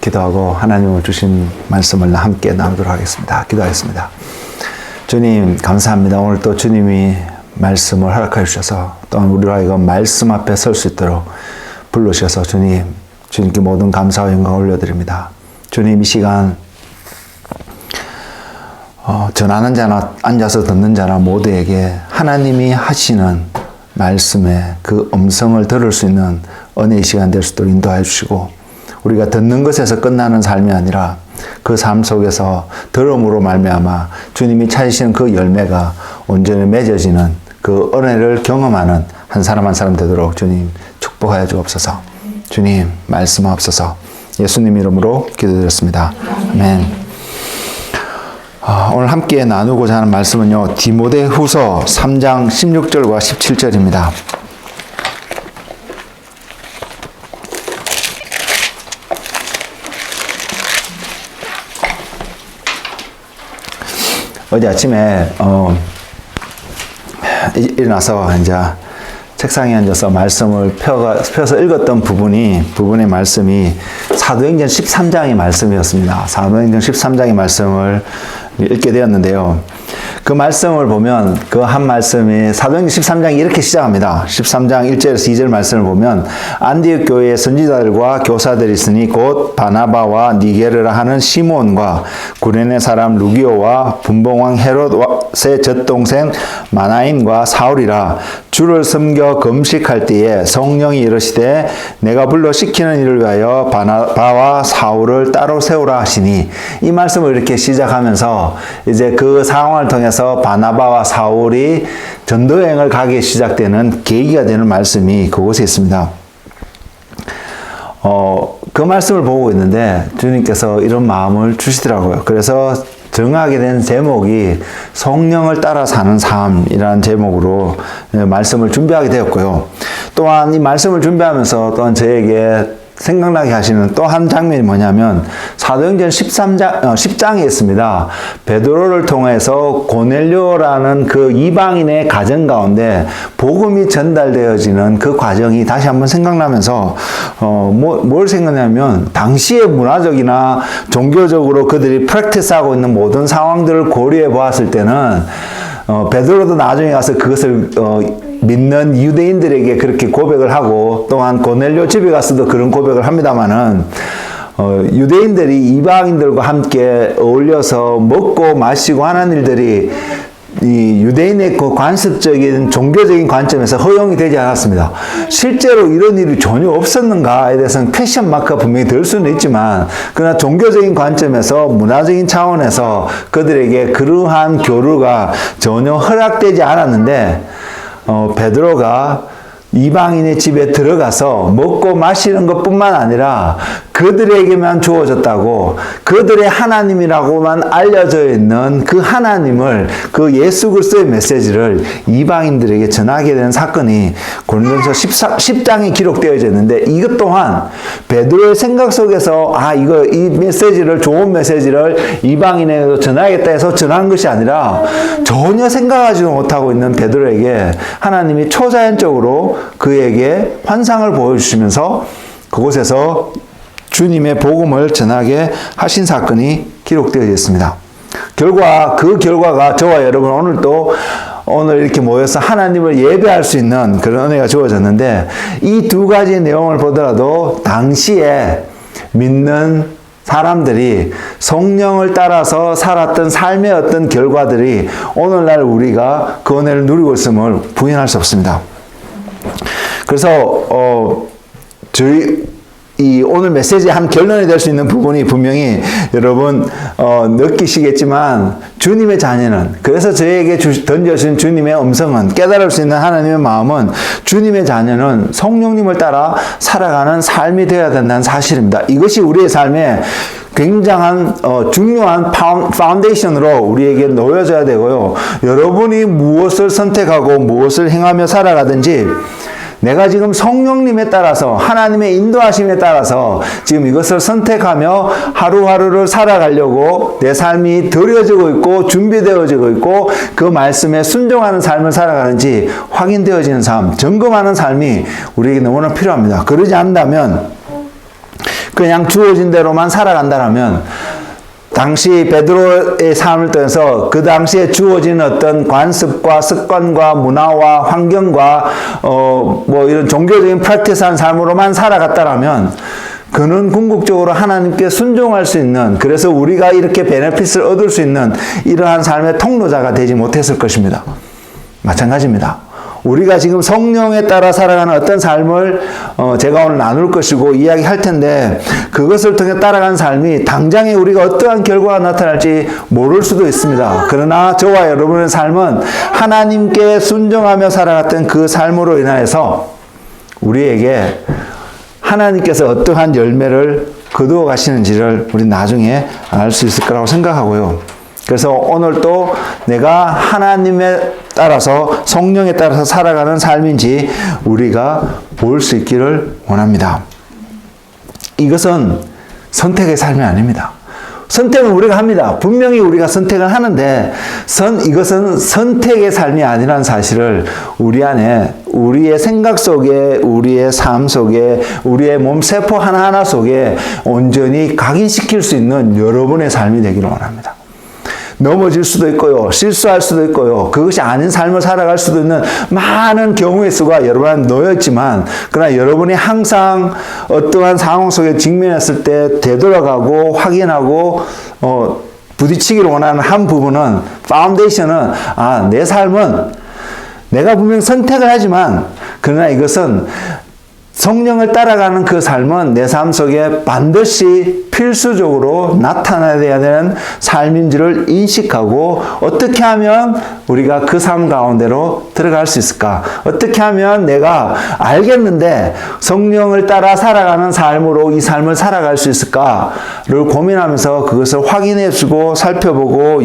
기도하고 하나님을 주신 말씀을 함께 나누도록 하겠습니다. 기도하겠습니다. 주님 감사합니다. 오늘 또 주님이 말씀을 허락해 주셔서 또한 우리가 이거 말씀 앞에 설 수 있도록 부르셔서 주님께 모든 감사와 영광을 올려드립니다. 주님 이 시간 전하는 자나 앉아서 듣는 자나 모두에게 하나님이 하시는 말씀의 그 음성을 들을 수 있는 은혜의 시간 될 수 있도록 인도해 주시고 우리가 듣는 것에서 끝나는 삶이 아니라 그 삶 속에서 들음으로 말미암아 주님이 찾으시는 그 열매가 온전히 맺어지는 그 은혜를 경험하는 한 사람 한 사람 되도록 주님 축복하여 주옵소서. 주님 말씀하옵소서. 예수님 이름으로 기도드렸습니다. 아멘. 오늘 함께 나누고자 하는 말씀은요, 디모데후서 3장 16절과 17절입니다. 어제 아침에 일어나서 이제 책상에 앉아서 말씀을 펴서 읽었던 부분의 말씀이 사도행전 13장의 말씀이었습니다. 사도행전 13장의 말씀을 읽게 되었는데요. 그 말씀을 보면 그 한 말씀이 사도행전 13장이 이렇게 시작합니다. 13장 1절에서 2절 말씀을 보면 안디옥 교회에 선지자들과 교사들이 있으니 곧 바나바와 니게르라 하는 시몬과 구레네 사람 루기오와 분봉왕 헤롯의 젖동생 마나인과 사울이라. 주를 섬겨 금식할 때에 성령이 이르시되 내가 불러 시키는 일을 위하여 바나바와 사울을 따로 세우라 하시니, 이 말씀을 이렇게 시작하면서 이제 그 상황을 통해서 바나바와 사울이 전도여행을 가기 시작되는 계기가 되는 말씀이 그곳에 있습니다. 그 말씀을 보고 있는데 주님께서 이런 마음을 주시더라고요. 그래서 정하게 된 제목이 성령을 따라 사는 삶이라는 제목으로 말씀을 준비하게 되었고요. 또한 이 말씀을 준비하면서 또한 저에게 생각나게 하시는 또 한 장면이 뭐냐면 사도행전 10장에 있습니다. 베드로를 통해서 고넬료라는 그 이방인의 가정 가운데 복음이 전달되어지는 그 과정이 다시 한번 생각나면서 뭘 생각하냐면 당시의 문화적이나 종교적으로 그들이 프랙티스하고 있는 모든 상황들을 고려해 보았을 때는 베드로도 나중에 가서 그것을 믿는 유대인들에게 그렇게 고백을 하고 또한 고넬료 집에 가서도 그런 고백을 합니다마는 유대인들이 이방인들과 함께 어울려서 먹고 마시고 하는 일들이 이 유대인의 그 관습적인 종교적인 관점에서 허용이 되지 않았습니다. 실제로 이런 일이 전혀 없었는가에 대해서는 퀘션 마크가 분명히 들 수는 있지만, 그러나 종교적인 관점에서 문화적인 차원에서 그들에게 그러한 교류가 전혀 허락되지 않았는데 베드로가 이방인의 집에 들어가서 먹고 마시는 것뿐만 아니라 그들에게만 주어졌다고, 그들의 하나님이라고만 알려져 있는 그 하나님을, 그 예수 그리스도의 메시지를 이방인들에게 전하게 되는 사건이 고린도전서 10장에 기록되어져 있는데, 이것 또한 베드로의 생각 속에서 이 메시지를, 좋은 메시지를 이방인에게도 전하겠다 해서 전한 것이 아니라 전혀 생각하지도 못하고 있는 베드로에게 하나님이 초자연적으로 그에게 환상을 보여주시면서 그곳에서 주님의 복음을 전하게 하신 사건이 기록되어 있습니다. 그 결과가 저와 여러분 오늘 이렇게 모여서 하나님을 예배할 수 있는 그런 은혜가 주어졌는데, 이 두 가지 내용을 보더라도 당시에 믿는 사람들이 성령을 따라서 살았던 삶의 어떤 결과들이 오늘날 우리가 그 은혜를 누리고 있음을 부인할 수 없습니다. 그래서 오늘 메시지의 한 결론이 될 수 있는 부분이 분명히 여러분 느끼시겠지만, 주님의 자녀는, 그래서 저에게 던져주신 주님의 음성은, 깨달을 수 있는 하나님의 마음은, 주님의 자녀는 성령님을 따라 살아가는 삶이 되어야 된다는 사실입니다. 이것이 우리의 삶에 굉장한 중요한 파운데이션으로 우리에게 놓여져야 되고요. 여러분이 무엇을 선택하고 무엇을 행하며 살아가든지 내가 지금 성령님에 따라서, 하나님의 인도하심에 따라서 지금 이것을 선택하며 하루하루를 살아가려고 내 삶이 드려지고 있고 준비되어지고 있고 그 말씀에 순종하는 삶을 살아가는지 확인되어지는 삶, 점검하는 삶이 우리에게 너무나 필요합니다. 그러지 않는다면 그냥 주어진 대로만 살아간다라면 당시 베드로의 삶을 통해서 그 당시에 주어진 어떤 관습과 습관과 문화와 환경과 이런 종교적인 프랙티스한 삶으로만 살아갔다라면 그는 궁극적으로 하나님께 순종할 수 있는, 그래서 우리가 이렇게 베네핏을 얻을 수 있는 이러한 삶의 통로자가 되지 못했을 것입니다. 마찬가지입니다. 우리가 지금 성령에 따라 살아가는 어떤 삶을 제가 오늘 나눌 것이고 이야기할 텐데, 그것을 통해 따라가는 삶이 당장에 우리가 어떠한 결과가 나타날지 모를 수도 있습니다. 그러나 저와 여러분의 삶은 하나님께 순종하며 살아갔던 그 삶으로 인하여서 우리에게 하나님께서 어떠한 열매를 거두어 가시는지를 우리 나중에 알 수 있을 거라고 생각하고요. 그래서 오늘 또 내가 하나님에 따라서 성령에 따라서 살아가는 삶인지 우리가 볼 수 있기를 원합니다. 이것은 선택의 삶이 아닙니다. 선택은 우리가 합니다. 분명히 우리가 선택을 하는데 이것은 선택의 삶이 아니라는 사실을 우리 안에, 우리의 생각 속에, 우리의 삶 속에, 우리의 몸 세포 하나하나 속에 온전히 각인시킬 수 있는 여러분의 삶이 되기를 원합니다. 넘어질 수도 있고요, 실수할 수도 있고요, 그것이 아닌 삶을 살아갈 수도 있는 많은 경우의 수가 여러분한테 놓여있지만, 그러나 여러분이 항상 어떠한 상황 속에 직면했을 때 되돌아가고 확인하고 부딪히기를 원하는 한 부분은, 파운데이션은 내 삶은 내가 분명 선택을 하지만 그러나 이것은 성령을 따라가는 그 삶은 내 삶 속에 반드시 필수적으로 나타나야 되는 삶인지를 인식하고, 어떻게 하면 우리가 그 삶 가운데로 들어갈 수 있을까? 어떻게 하면 내가 알겠는데 성령을 따라 살아가는 삶으로 이 삶을 살아갈 수 있을까를 고민하면서 그것을 확인해주고 살펴보고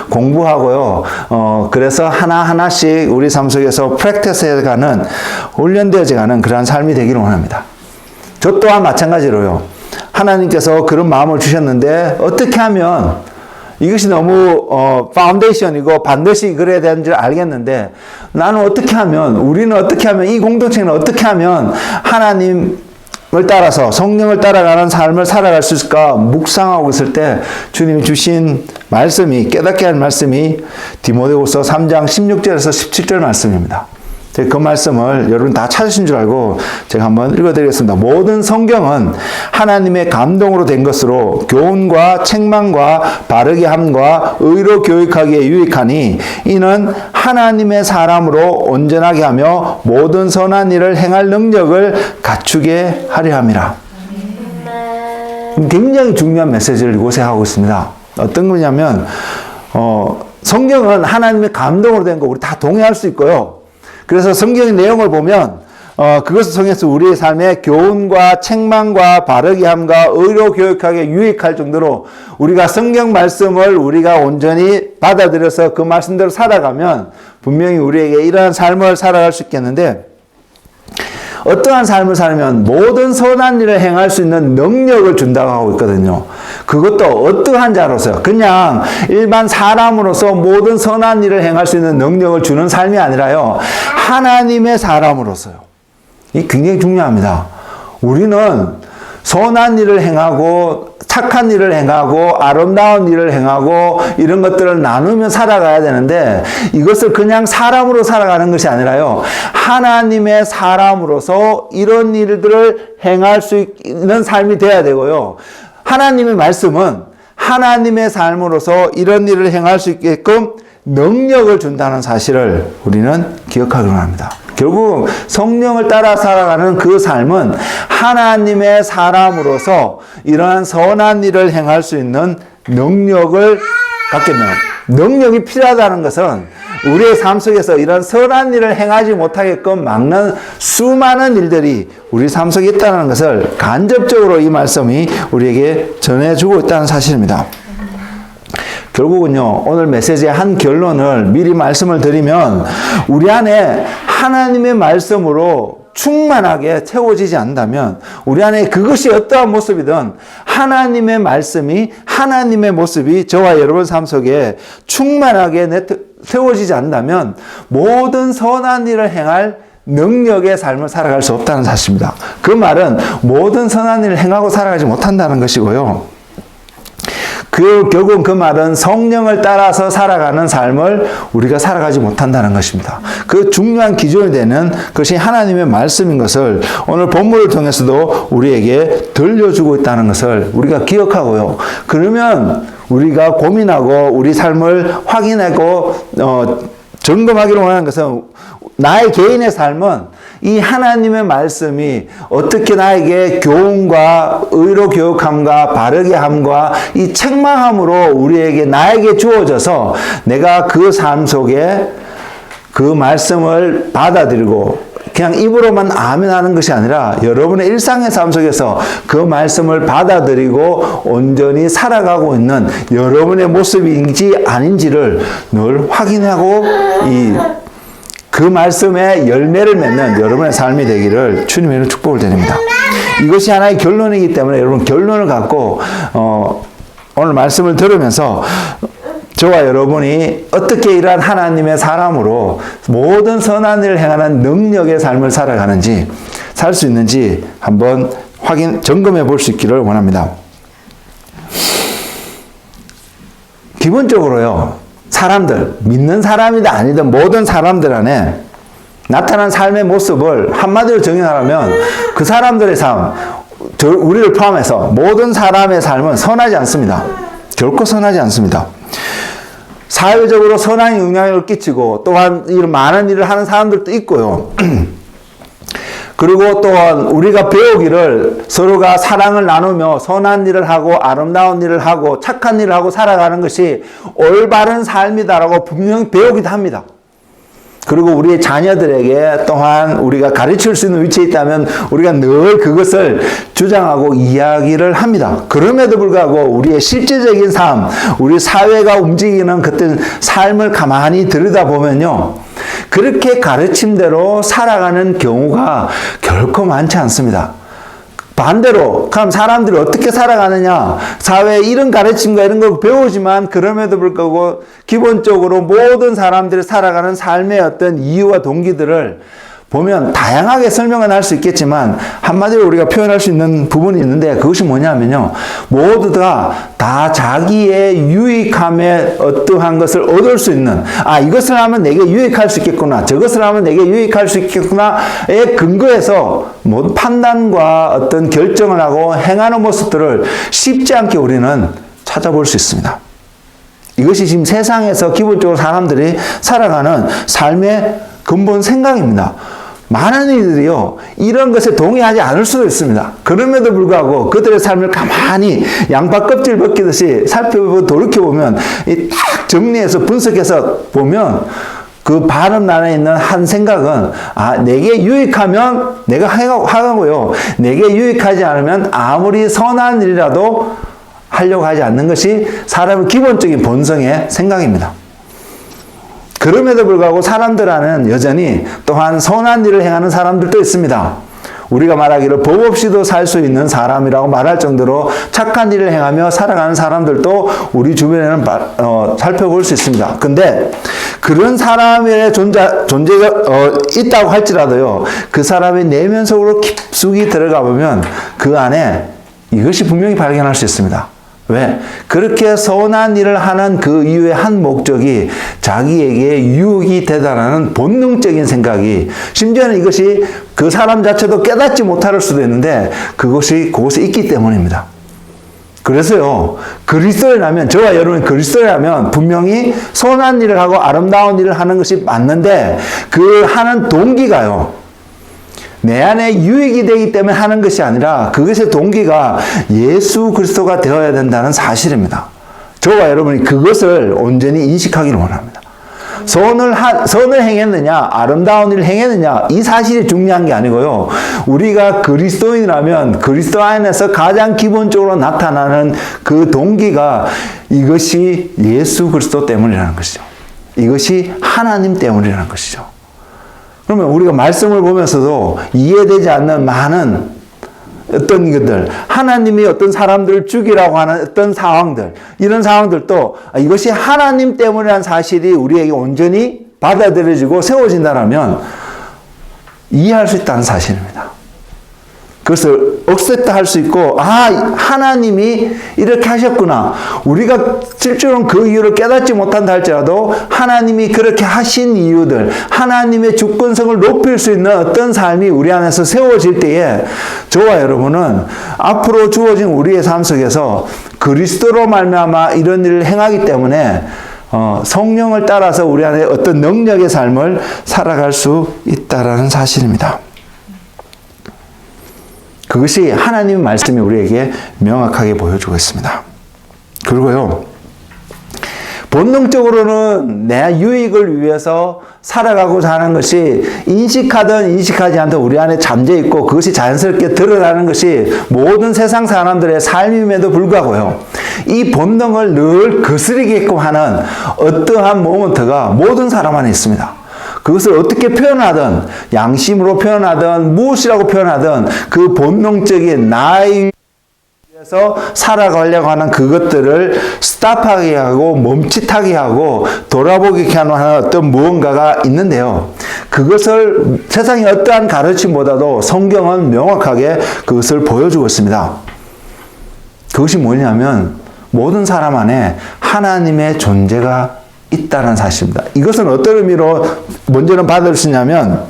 공부하고요. 그래서 하나하나씩 우리 삶 속에서 프랙티스해가는, 훈련되어져가는 그러한 삶이 되기를 원합니다. 저 또한 마찬가지로요. 하나님께서 그런 마음을 주셨는데 어떻게 하면, 이것이 너무 파운데이션이고 반드시 그래야 되는지 알겠는데, 나는 어떻게 하면, 우리는 어떻게 하면, 이 공동체는 어떻게 하면 하나님 을 따라서 성령을 따라가는 삶을 살아갈 수 있을까 묵상하고 있을 때 주님이 주신 말씀이, 깨닫게 할 말씀이 디모데후서 3장 16절에서 17절 말씀입니다. 그 말씀을 여러분 다 찾으신 줄 알고 제가 한번 읽어드리겠습니다. 모든 성경은 하나님의 감동으로 된 것으로 교훈과 책망과 바르게 함과 의로 교육하기에 유익하니 이는 하나님의 사람으로 온전하게 하며 모든 선한 일을 행할 능력을 갖추게 하려 함이라. 굉장히 중요한 메시지를 이곳에 하고 있습니다. 어떤 거냐면 성경은 하나님의 감동으로 된 거 우리 다 동의할 수 있고요. 그래서 성경의 내용을 보면 그것을 통해서 우리의 삶에 교훈과 책망과 바르게 함과 의로 교육하게 유익할 정도로 우리가 성경 말씀을 우리가 온전히 받아들여서 그 말씀대로 살아가면 분명히 우리에게 이러한 삶을 살아갈 수 있겠는데, 어떠한 삶을 살면 모든 선한 일을 행할 수 있는 능력을 준다고 하고 있거든요. 그것도 어떠한 자로서요. 그냥 일반 사람으로서 모든 선한 일을 행할 수 있는 능력을 주는 삶이 아니라요. 하나님의 사람으로서요. 이게 굉장히 중요합니다. 우리는 선한 일을 행하고 착한 일을 행하고 아름다운 일을 행하고 이런 것들을 나누며 살아가야 되는데, 이것을 그냥 사람으로 살아가는 것이 아니라요. 하나님의 사람으로서 이런 일들을 행할 수 있는 삶이 돼야 되고요. 하나님의 말씀은 하나님의 삶으로서 이런 일을 행할 수 있게끔 능력을 준다는 사실을 우리는 기억하기로 합니다. 결국 성령을 따라 살아가는 그 삶은 하나님의 사람으로서 이러한 선한 일을 행할 수 있는 능력을 갖게 됩니다. 능력이 필요하다는 것은 우리의 삶 속에서 이런 선한 일을 행하지 못하게끔 막는 수많은 일들이 우리 삶 속에 있다는 것을 간접적으로 이 말씀이 우리에게 전해주고 있다는 사실입니다. 결국은요, 오늘 메시지의 한 결론을 미리 말씀을 드리면, 우리 안에 하나님의 말씀으로 충만하게 채워지지 않는다면, 우리 안에 그것이 어떠한 모습이든 하나님의 말씀이, 하나님의 모습이 저와 여러분 삶 속에 충만하게 채워지지 않는다면 모든 선한 일을 행할 능력의 삶을 살아갈 수 없다는 사실입니다. 그 말은 모든 선한 일을 행하고 살아가지 못한다는 것이고요. 결국 그 말은 성령을 따라서 살아가는 삶을 우리가 살아가지 못한다는 것입니다. 그 중요한 기준이 되는 것이 하나님의 말씀인 것을 오늘 본문을 통해서도 우리에게 들려주고 있다는 것을 우리가 기억하고요. 그러면 우리가 고민하고 우리 삶을 확인하고 점검하기를 원하는 것은 나의 개인의 삶은 이 하나님의 말씀이 어떻게 나에게 교훈과 의로 교육함과 바르게 함과 이 책망함으로 나에게 주어져서 내가 그 삶 속에 그 말씀을 받아들이고 그냥 입으로만 아멘하는 것이 아니라 여러분의 일상의 삶 속에서 그 말씀을 받아들이고 온전히 살아가고 있는 여러분의 모습인지 아닌지를 늘 확인하고 그 말씀에 열매를 맺는 여러분의 삶이 되기를 주님의 이름으로 축복을 드립니다. 이것이 하나의 결론이기 때문에 여러분 결론을 갖고 오늘 말씀을 들으면서 저와 여러분이 어떻게 이러한 하나님의 사람으로 모든 선한 일을 행하는 능력의 삶을 살아가는지 살 수 있는지 한번 점검해 볼 수 있기를 원합니다. 기본적으로요. 사람들, 믿는 사람이든 아니든 모든 사람들 안에 나타난 삶의 모습을 한마디로 정의하라면 그 사람들의 삶, 우리를 포함해서 모든 사람의 삶은 선하지 않습니다. 결코 선하지 않습니다. 사회적으로 선한 영향을 끼치고 또한 이런 많은 일을 하는 사람들도 있고요. 그리고 또한 우리가 배우기를 서로가 사랑을 나누며 선한 일을 하고 아름다운 일을 하고 착한 일을 하고 살아가는 것이 올바른 삶이다라고 분명히 배우기도 합니다. 그리고 우리의 자녀들에게 또한 우리가 가르칠 수 있는 위치에 있다면 우리가 늘 그것을 주장하고 이야기를 합니다. 그럼에도 불구하고 우리의 실제적인 삶, 우리 사회가 움직이는 그때 삶을 가만히 들여다보면요. 그렇게 가르침대로 살아가는 경우가 결코 많지 않습니다. 반대로 그럼 사람들이 어떻게 살아가느냐, 사회에 이런 가르침과 이런 걸 배우지만 그럼에도 불구하고 기본적으로 모든 사람들이 살아가는 삶의 어떤 이유와 동기들을 보면 다양하게 설명은 할 수 있겠지만 한마디로 우리가 표현할 수 있는 부분이 있는데 그것이 뭐냐면요, 모두 다 자기의 유익함에 어떠한 것을 얻을 수 있는, 이것을 하면 내게 유익할 수 있겠구나, 저것을 하면 내게 유익할 수 있겠구나에 근거해서 모든 판단과 어떤 결정을 하고 행하는 모습들을 쉽지 않게 우리는 찾아볼 수 있습니다. 이것이 지금 세상에서 기본적으로 사람들이 살아가는 삶의 근본 생각입니다. 많은 이들이요, 이런 것에 동의하지 않을 수도 있습니다. 그럼에도 불구하고 그들의 삶을 가만히 양파 껍질 벗기듯이 살펴보고 돌이켜보면 딱 정리해서 분석해서 보면 그 바른 안에 있는 한 생각은 내게 유익하면 내가 하고요, 내게 유익하지 않으면 아무리 선한 일이라도 하려고 하지 않는 것이 사람의 기본적인 본성의 생각입니다. 그럼에도 불구하고 사람들 안에는 여전히 또한 선한 일을 행하는 사람들도 있습니다. 우리가 말하기를 법 없이도 살 수 있는 사람이라고 말할 정도로 착한 일을 행하며 살아가는 사람들도 우리 주변에는 살펴볼 수 있습니다. 근데 그런 사람의 존재가 있다고 할지라도요, 그 사람의 내면 속으로 깊숙이 들어가 보면 그 안에 이것이 분명히 발견할 수 있습니다. 왜? 그렇게 선한 일을 하는 그 이유의 한 목적이 자기에게 유익이 되다라는 본능적인 생각이, 심지어는 이것이 그 사람 자체도 깨닫지 못할 수도 있는데 그것에 있기 때문입니다. 그래서요, 그리스도인이라면, 저와 여러분이 그리스도인이라면 분명히 선한 일을 하고 아름다운 일을 하는 것이 맞는데 그 하는 동기가요, 내 안에 유익이 되기 때문에 하는 것이 아니라 그것의 동기가 예수 그리스도가 되어야 된다는 사실입니다. 저와 여러분이 그것을 온전히 인식하기를 원합니다. 선을 행했느냐, 아름다운 일을 행했느냐, 이 사실이 중요한 게 아니고요, 우리가 그리스도인이라면 그리스도 안에서 가장 기본적으로 나타나는 그 동기가 이것이 예수 그리스도 때문이라는 것이죠. 이것이 하나님 때문이라는 것이죠. 그러면 우리가 말씀을 보면서도 이해되지 않는 많은 어떤 것들, 하나님이 어떤 사람들을 죽이라고 하는 어떤 상황들, 이런 상황들도 이것이 하나님 때문이라는 사실이 우리에게 온전히 받아들여지고 세워진다면 이해할 수 있다는 사실입니다. 그것을 억셉트 할 수 있고, 하나님이 이렇게 하셨구나. 우리가 실제로는 그 이유를 깨닫지 못한다 할지라도 하나님이 그렇게 하신 이유들, 하나님의 주권성을 높일 수 있는 어떤 삶이 우리 안에서 세워질 때에 저와 여러분은 앞으로 주어진 우리의 삶 속에서 그리스도로 말미암아 이런 일을 행하기 때문에 성령을 따라서 우리 안에 어떤 능력의 삶을 살아갈 수 있다라는 사실입니다. 그것이 하나님의 말씀이 우리에게 명확하게 보여주고 있습니다. 그리고요, 본능적으로는 내 유익을 위해서 살아가고자 하는 것이 인식하든 인식하지 않든 우리 안에 잠재 있고 그것이 자연스럽게 드러나는 것이 모든 세상 사람들의 삶임에도 불구하고요, 이 본능을 늘 거스르게끔 하는 어떠한 모먼트가 모든 사람 안에 있습니다. 그것을 어떻게 표현하든, 양심으로 표현하든, 무엇이라고 표현하든 그 본능적인 나의 위해서 살아가려고 하는 그것들을 스탑하게 하고 멈칫하게 하고 돌아보게 하는 어떤 무언가가 있는데요. 그것을 세상의 어떠한 가르침보다도 성경은 명확하게 그것을 보여주고 있습니다. 그것이 뭐냐면 모든 사람 안에 하나님의 존재가 있다는 사실입니다. 이것은 어떤 의미로 먼저는 받을 수 있냐면,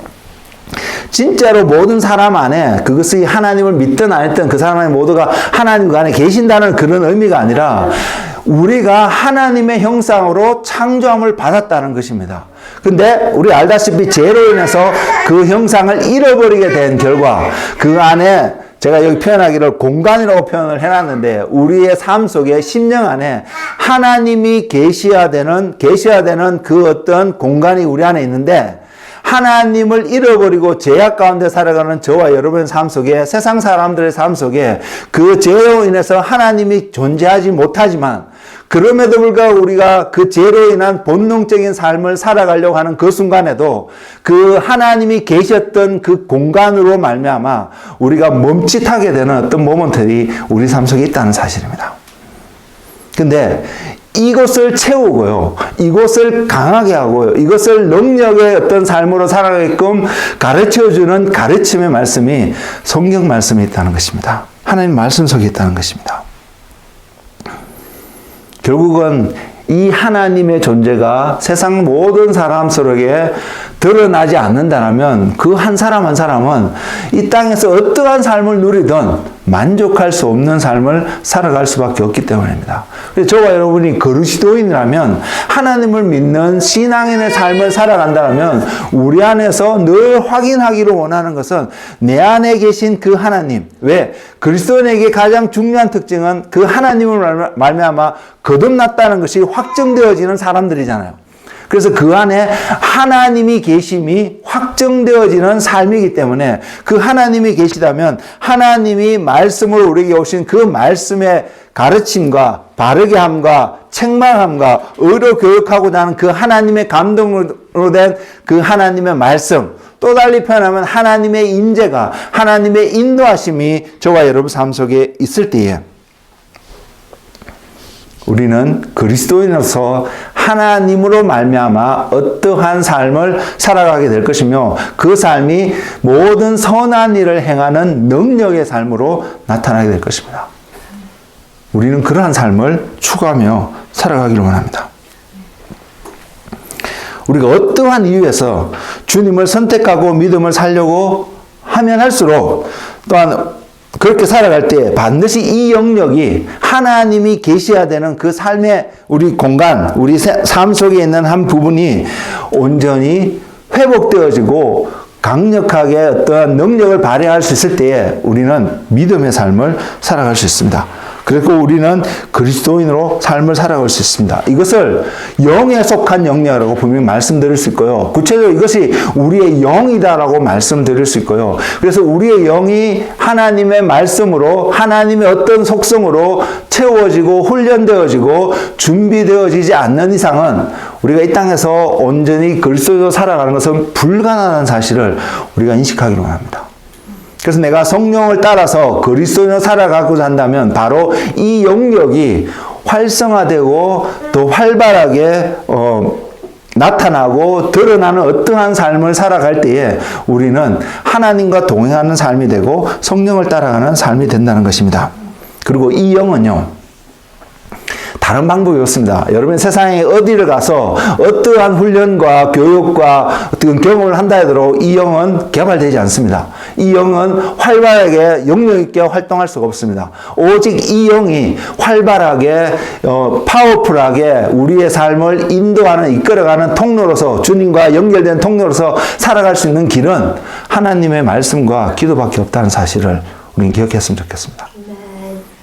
진짜로 모든 사람 안에 그것이 하나님을 믿든 안 믿든 그 사람 안에 모두가 하나님 안에 계신다는 그런 의미가 아니라 우리가 하나님의 형상으로 창조함을 받았다는 것입니다. 근데 우리 알다시피 죄로 인해서 그 형상을 잃어버리게 된 결과 그 안에, 제가 여기 표현하기를 공간이라고 표현을 해놨는데, 우리의 삶 속에 심령 안에 하나님이 계셔야 되는 그 어떤 공간이 우리 안에 있는데, 하나님을 잃어버리고 죄악 가운데 살아가는 저와 여러분의 삶 속에, 세상 사람들의 삶 속에 그 죄로 인해서 하나님이 존재하지 못하지만, 그럼에도 불구하고 우리가 그 죄로 인한 본능적인 삶을 살아가려고 하는 그 순간에도 그 하나님이 계셨던 그 공간으로 말미암아 우리가 멈칫하게 되는 어떤 모먼트들이 우리 삶 속에 있다는 사실입니다. 근데 이것을 채우고요, 이것을 강하게 하고요, 이것을 능력의 어떤 삶으로 살아가게끔 가르쳐주는 가르침의 말씀이 성경 말씀에 있다는 것입니다. 하나님 말씀 속에 있다는 것입니다. 결국은 이 하나님의 존재가 세상 모든 사람 속에 드러나지 않는다면 그 한 사람 한 사람은 이 땅에서 어떠한 삶을 누리든 만족할 수 없는 삶을 살아갈 수밖에 없기 때문입니다. 그래서 저와 여러분이 그리스도인이라면, 하나님을 믿는 신앙인의 삶을 살아간다면 우리 안에서 늘 확인하기를 원하는 것은 내 안에 계신 그 하나님. 왜? 그리스도인에게 가장 중요한 특징은 그 하나님을 말미암아 거듭났다는 것이 확정되어지는 사람들이잖아요. 그래서 그 안에 하나님이 계심이 확정되어지는 삶이기 때문에, 그 하나님이 계시다면 하나님이 말씀으로 우리에게 오신 그 말씀의 가르침과 바르게 함과 책망함과 의로 교육하고자 하는 그 하나님의 감동으로 된 그 하나님의 말씀, 또 달리 표현하면 하나님의 인재가, 하나님의 인도하심이 저와 여러분 삶 속에 있을 때에 우리는 그리스도인으로서 하나님으로 말미암아 어떠한 삶을 살아가게 될 것이며, 그 삶이 모든 선한 일을 행하는 능력의 삶으로 나타나게 될 것입니다. 우리는 그러한 삶을 추구하며 살아가기를 원합니다. 우리가 어떠한 이유에서 주님을 선택하고 믿음을 살려고 하면 할수록, 또한 그렇게 살아갈 때 반드시 이 영역이 하나님이 계셔야 되는 그 삶의 우리 공간, 우리 삶 속에 있는 한 부분이 온전히 회복되어지고 강력하게 어떠한 능력을 발휘할 수 있을 때에 우리는 믿음의 삶을 살아갈 수 있습니다. 그리고 우리는 그리스도인으로 삶을 살아갈 수 있습니다. 이것을 영에 속한 영역이라고 분명히 말씀드릴 수 있고요. 구체적으로 이것이 우리의 영이다라고 말씀드릴 수 있고요. 그래서 우리의 영이 하나님의 말씀으로, 하나님의 어떤 속성으로 채워지고 훈련되어지고 준비되어지지 않는 이상은 우리가 이 땅에서 온전히 그리스도로 살아가는 것은 불가능한 사실을 우리가 인식하기로 합니다. 그래서 내가 성령을 따라서 그리스도인으로 살아가고자 한다면 바로 이 영역이 활성화되고 더 활발하게 나타나고 드러나는 어떠한 삶을 살아갈 때에 우리는 하나님과 동행하는 삶이 되고 성령을 따라가는 삶이 된다는 것입니다. 그리고 이 영은요, 다른 방법이 없습니다. 여러분 세상에 어디를 가서 어떠한 훈련과 교육과 어떤 경험을 한다 해도 이 영은 개발되지 않습니다. 이 영은 활발하게 영역 있게 활동할 수가 없습니다. 오직 이 영이 활발하게 파워풀하게 우리의 삶을 인도하는 이끌어가는 통로로서 주님과 연결된 통로로서 살아갈 수 있는 길은 하나님의 말씀과 기도밖에 없다는 사실을 우리는 기억했으면 좋겠습니다.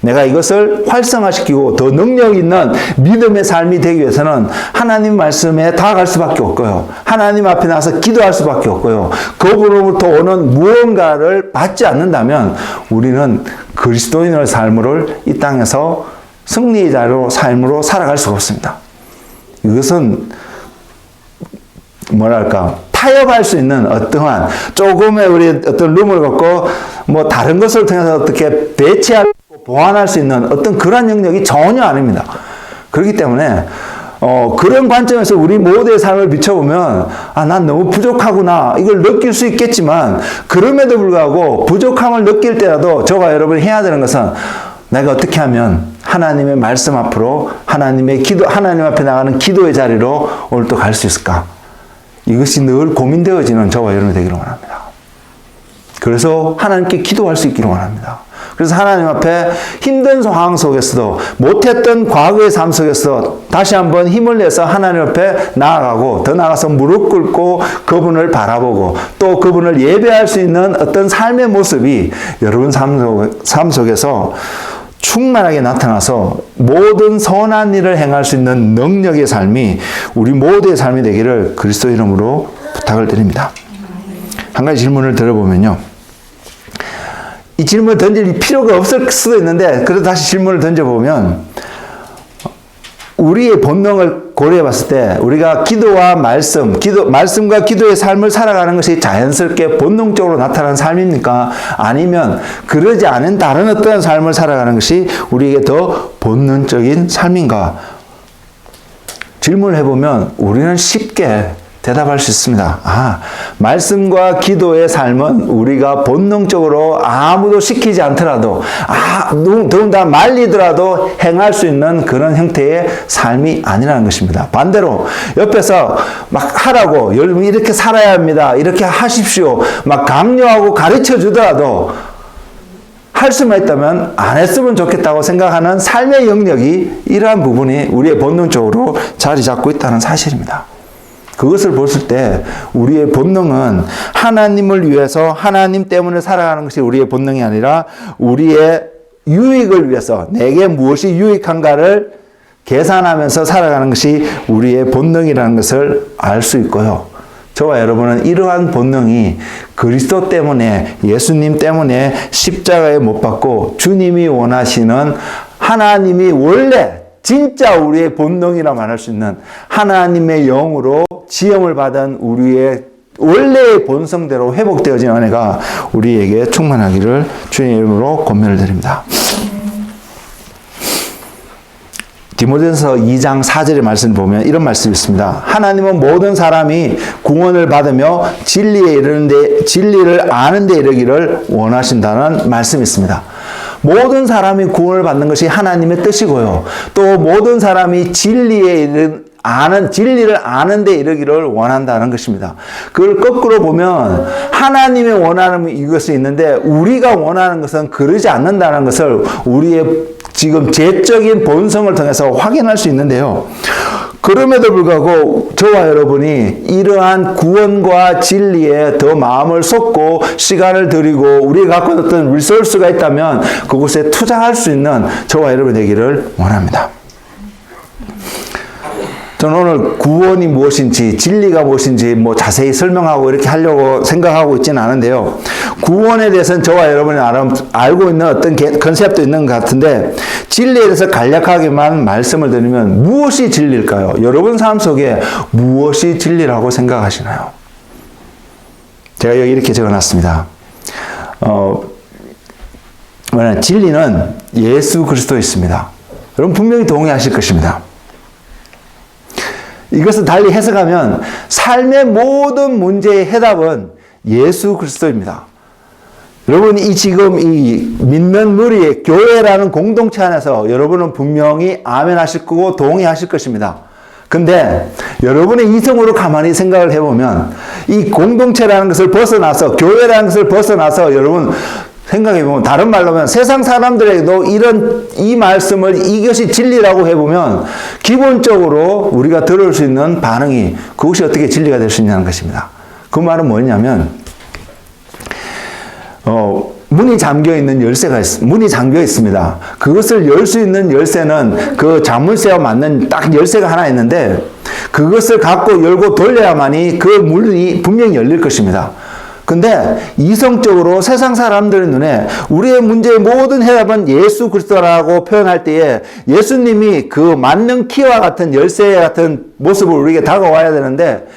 내가 이것을 활성화시키고 더 능력 있는 믿음의 삶이 되기 위해서는 하나님 말씀에 다가갈 수밖에 없고요. 하나님 앞에 나서 기도할 수밖에 없고요. 그분으로부터 오는 무언가를 받지 않는다면 우리는 그리스도인의 삶을 이 땅에서 승리자로 삶으로 살아갈 수가 없습니다. 이것은 뭐랄까 타협할 수 있는 어떠한 조금의 우리 어떤 룸을 갖고 뭐 다른 것을 통해서 어떻게 배치할 보완할 수 있는 어떤 그런 영역이 전혀 아닙니다. 그렇기 때문에 그런 관점에서 우리 모두의 삶을 비춰보면 난 너무 부족하구나 이걸 느낄 수 있겠지만 그럼에도 불구하고 부족함을 느낄 때라도 저와 여러분이 해야 되는 것은 내가 어떻게 하면 하나님의 말씀 앞으로 하나님 앞에 나가는 기도의 자리로 오늘 또 갈 수 있을까? 이것이 늘 고민되어지는 저와 여러분이 되기를 원합니다. 그래서 하나님께 기도할 수 있기를 원합니다. 그래서 하나님 앞에 힘든 상황 속에서도 못했던 과거의 삶 속에서 다시 한번 힘을 내서 하나님 앞에 나아가고 더 나아가서 무릎 꿇고 그분을 바라보고 또 그분을 예배할 수 있는 어떤 삶의 모습이 여러분 삶 속에서 충만하게 나타나서 모든 선한 일을 행할 수 있는 능력의 삶이 우리 모두의 삶이 되기를 그리스도 이름으로 부탁을 드립니다. 한 가지 질문을 들어보면요. 이 질문을 던질 필요가 없을 수도 있는데 그래도 다시 질문을 던져보면 우리의 본능을 고려해 봤을 때 우리가 기도와 말씀과 기도의 삶을 살아가는 것이 자연스럽게 본능적으로 나타나는 삶입니까? 아니면 그러지 않은 다른 어떤 삶을 살아가는 것이 우리에게 더 본능적인 삶인가? 질문을 해보면 우리는 쉽게 대답할 수 있습니다. 말씀과 기도의 삶은 우리가 본능적으로 아무도 시키지 않더라도, 누군가 말리더라도 행할 수 있는 그런 형태의 삶이 아니라는 것입니다. 반대로 옆에서 막 하라고, 여러분 이렇게 살아야 합니다. 이렇게 하십시오. 막 강요하고 가르쳐 주더라도 할 수만 있다면 안 했으면 좋겠다고 생각하는 삶의 영역이 이러한 부분이 우리의 본능적으로 자리 잡고 있다는 사실입니다. 그것을 봤을 때 우리의 본능은 하나님을 위해서 하나님 때문에 살아가는 것이 우리의 본능이 아니라 우리의 유익을 위해서 내게 무엇이 유익한가를 계산하면서 살아가는 것이 우리의 본능이라는 것을 알 수 있고요. 저와 여러분은 이러한 본능이 그리스도 때문에 예수님 때문에 십자가에 못 박고 주님이 원하시는 하나님이 원래 진짜 우리의 본능이라 말할 수 있는 하나님의 영으로 지음을 받은 우리의 원래의 본성대로 회복되어진 은혜가 우리에게 충만하기를 주님의 이름으로 권면을 드립니다. 디모데전서 2장 4절의 말씀을 보면 이런 말씀이 있습니다. 하나님은 모든 사람이 구원을 받으며 진리를 아는 데 이르기를 원하신다는 말씀이 있습니다. 모든 사람이 구원을 받는 것이 하나님의 뜻이고요. 또 모든 사람이 진리를 아는 데 이르기를 원한다는 것입니다. 그걸 거꾸로 보면 하나님의 원하는 이것이 있는데 우리가 원하는 것은 그러지 않는다는 것을 우리의 지금 죄적인 본성을 통해서 확인할 수 있는데요. 그럼에도 불구하고 저와 여러분이 이러한 구원과 진리에 더 마음을 쏟고 시간을 들이고 우리가 갖고 있는 어떤 리소스가 있다면 그곳에 투자할 수 있는 저와 여러분이 되기를 원합니다. 저는 오늘 구원이 무엇인지 진리가 무엇인지 자세히 설명하고 이렇게 하려고 생각하고 있지는 않은데요. 구원에 대해서는 저와 여러분이 알고 있는 어떤 컨셉도 있는 것 같은데 진리에 대해서 간략하게만 말씀을 드리면 무엇이 진리일까요? 여러분 삶 속에 무엇이 진리라고 생각하시나요? 제가 여기 이렇게 적어놨습니다. 진리는 예수 그리스도에 있습니다. 여러분 분명히 동의하실 것입니다. 이것을 달리 해석하면 삶의 모든 문제의 해답은 예수 그리스도입니다. 여러분, 지금 이 믿는 무리의 교회라는 공동체 안에서 여러분은 분명히 아멘 하실 거고 동의하실 것입니다. 근데 여러분의 이성으로 가만히 생각을 해보면 이 공동체라는 것을 벗어나서, 교회라는 것을 벗어나서 여러분 생각해보면, 다른 말로 하면 세상 사람들에게도 이 말씀을 이것이 진리라고 해보면 기본적으로 우리가 들을 수 있는 반응이 그것이 어떻게 진리가 될 수 있냐는 것입니다. 그 말은 뭐냐면, 문이 잠겨 있는 문이 잠겨 있습니다. 그것을 열 수 있는 열쇠는 그 자물쇠와 맞는 딱 열쇠가 하나 있는데, 그것을 갖고 열고 돌려야만이 그 문이 분명히 열릴 것입니다. 근데 이성적으로 세상 사람들의 눈에 우리의 문제의 모든 해답은 예수 그리스도라고 표현할 때에 예수님이 그 맞는 키와 같은 열쇠 같은 모습으로 우리에게 다가와야 되는데,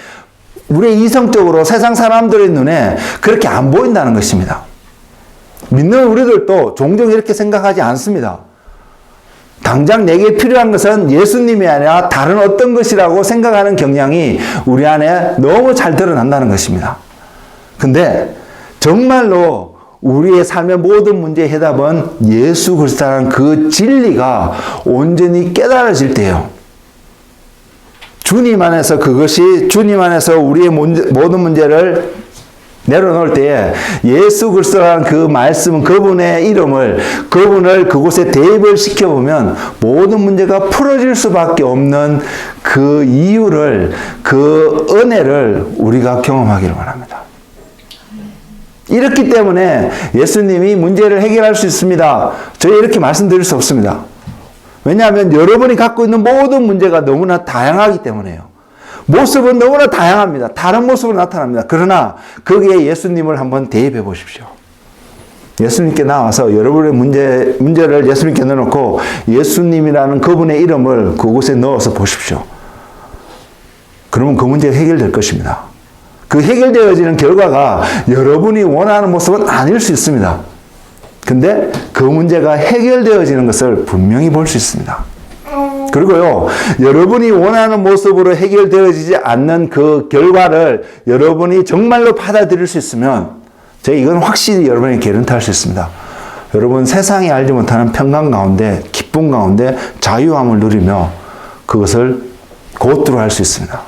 우리의 이성적으로 세상 사람들의 눈에 그렇게 안 보인다는 것입니다. 믿는 우리들도 종종 이렇게 생각하지 않습니다. 당장 내게 필요한 것은 예수님이 아니라 다른 어떤 것이라고 생각하는 경향이 우리 안에 너무 잘 드러난다는 것입니다. 근데 정말로 우리의 삶의 모든 문제의 해답은 예수 그리스도라는 그 진리가 온전히 깨달아질 때예요. 주님 안에서 우리의 모든 문제를 내려놓을 때에 예수 그리스도라는 그 말씀, 그분의 이름을, 그분을 그곳에 대입을 시켜보면 모든 문제가 풀어질 수밖에 없는 그 이유를, 그 은혜를 우리가 경험하기를 원합니다. 이렇기 때문에 예수님이 문제를 해결할 수 있습니다. 저희 이렇게 말씀드릴 수 없습니다. 왜냐하면 여러분이 갖고 있는 모든 문제가 너무나 다양하기 때문에요. 모습은 너무나 다양합니다. 다른 모습으로 나타납니다. 그러나 거기에 예수님을 한번 대입해 보십시오. 예수님께 나와서 여러분의 문제를 예수님께 넣어놓고 예수님이라는 그분의 이름을 그곳에 넣어서 보십시오. 그러면 그 문제가 해결될 것입니다. 그 해결되어지는 결과가 여러분이 원하는 모습은 아닐 수 있습니다. 근데 그 문제가 해결되어지는 것을 분명히 볼 수 있습니다. 그리고요, 여러분이 원하는 모습으로 해결되어지지 않는 그 결과를 여러분이 정말로 받아들일 수 있으면, 이건 확실히 여러분이 개런티할 수 있습니다. 여러분, 세상이 알지 못하는 평강 가운데, 기쁨 가운데 자유함을 누리며 그것을 곧들어 할 수 있습니다.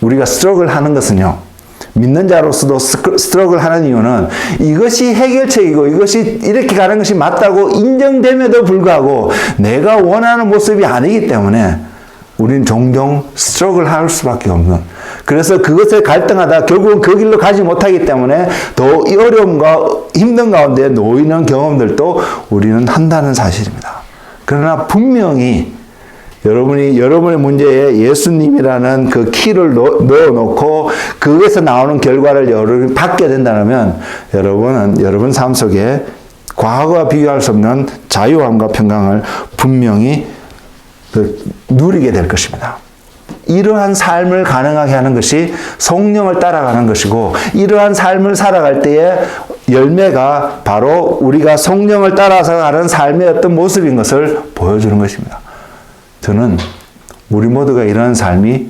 우리가 스트러글 하는 것은요, 믿는 자로서도 스트러글 하는 이유는 이것이 해결책이고 이것이 이렇게 가는 것이 맞다고 인정됨에도 불구하고 내가 원하는 모습이 아니기 때문에 우리는 종종 스트러글 할 수밖에 없는, 그래서 그것에 갈등하다 결국은 그 길로 가지 못하기 때문에 더 어려움과 힘든 가운데 놓이는 경험들도 우리는 한다는 사실입니다. 그러나 분명히 여러분의 문제에 예수님이라는 그 키를 넣어놓고 그것에서 나오는 결과를 여러분이 받게 된다면 여러분은 여러분 삶 속에 과거와 비교할 수 없는 자유함과 평강을 분명히 누리게 될 것입니다. 이러한 삶을 가능하게 하는 것이 성령을 따라가는 것이고, 이러한 삶을 살아갈 때의 열매가 바로 우리가 성령을 따라서 가는 삶의 어떤 모습인 것을 보여주는 것입니다. 저는 우리 모두가 이러한 삶이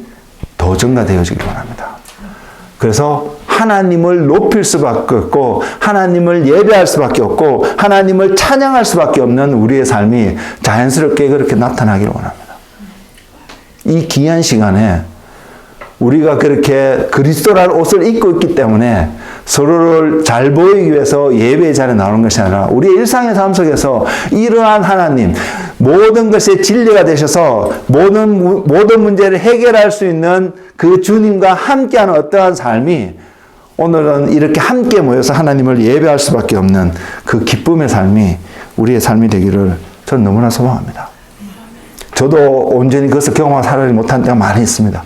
더 증가되어지길 원합니다. 그래서 하나님을 높일 수밖에 없고, 하나님을 예배할 수밖에 없고, 하나님을 찬양할 수밖에 없는 우리의 삶이 자연스럽게 그렇게 나타나기를 원합니다. 이 귀한 시간에 우리가 그렇게 그리스도라는 옷을 입고 있기 때문에 서로를 잘 보이기 위해서 예배의 자리에 나오는 것이 아니라 우리의 일상의 삶 속에서 이러한 하나님, 모든 것의 진리가 되셔서 모든 문제를 해결할 수 있는 그 주님과 함께하는 어떠한 삶이 오늘은 이렇게 함께 모여서 하나님을 예배할 수밖에 없는 그 기쁨의 삶이 우리의 삶이 되기를 저는 너무나 소망합니다. 저도 온전히 그것을 경험하지 못한 때가 많이 있습니다.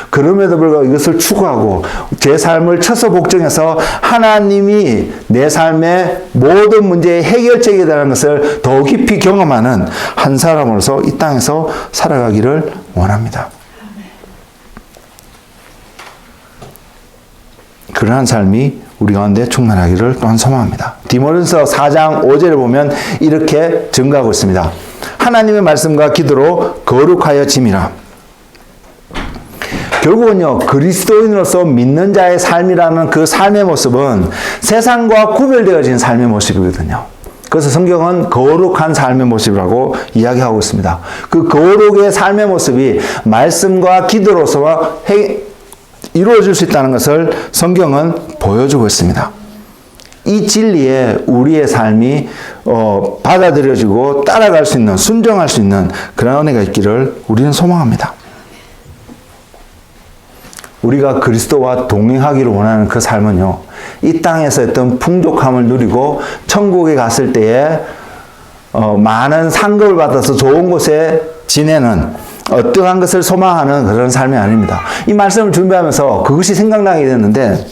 그럼에도 불구하고 이것을 추구하고 제 삶을 처소 복종해서 하나님이 내 삶의 모든 문제의 해결책이라는 것을 더 깊이 경험하는 한 사람으로서 이 땅에서 살아가기를 원합니다. 그러한 삶이 우리 가운데 충만하기를 또한 소망합니다. 디모데전서 4장 5절을 보면 이렇게 증거하고 있습니다. 하나님의 말씀과 기도로 거룩하여 짐이라. 결국은요, 그리스도인으로서 믿는 자의 삶이라는 그 삶의 모습은 세상과 구별되어진 삶의 모습이거든요. 그래서 성경은 거룩한 삶의 모습이라고 이야기하고 있습니다. 그 거룩의 삶의 모습이 말씀과 기도로서 이루어질 수 있다는 것을 성경은 보여주고 있습니다. 이 진리에 우리의 삶이 받아들여지고 따라갈 수 있는, 순종할 수 있는 그런 은혜가 있기를 우리는 소망합니다. 우리가 그리스도와 동행하기를 원하는 그 삶은요, 이 땅에서 어떤 풍족함을 누리고 천국에 갔을 때에 많은 상급을 받아서 좋은 곳에 지내는 어떠한 것을 소망하는 그런 삶이 아닙니다. 이 말씀을 준비하면서 그것이 생각나게 됐는데,